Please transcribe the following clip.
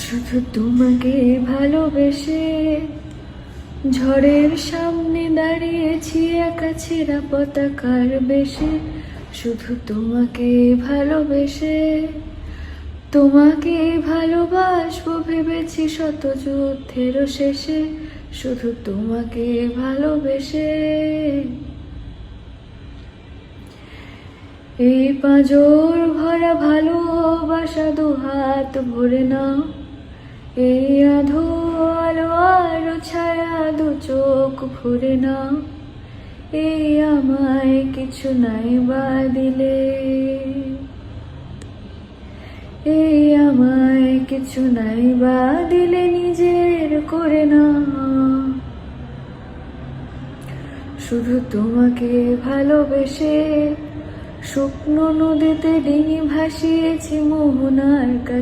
শুধু তোমাকে ভালোবেসে ঝড়ের সামনে দাঁড়িয়েছি একা ছেঁড়া পতাকার বেশে। শুধু তোমাকে ভালোবেসে তোমাকে ভালোবাসবো ভেবেছি শত যুদ্ধের শেষে। শুধু তোমাকে ভালোবেসে এই পাঁজর ভরা ভালোবাসা দুহাত ভরে নাও। এই আধো আলো আর ছায়া দু চোখ ভরে নাও। এই আমায় কিছু নাই বা দিলে, এই আমায় কিছু নাই বা দিলে নিজের করে না। শুধু তোমাকে ভালোবেসে শুকনো নদীতে ডিঙি ভাসিয়েছি মোহনার কাছে।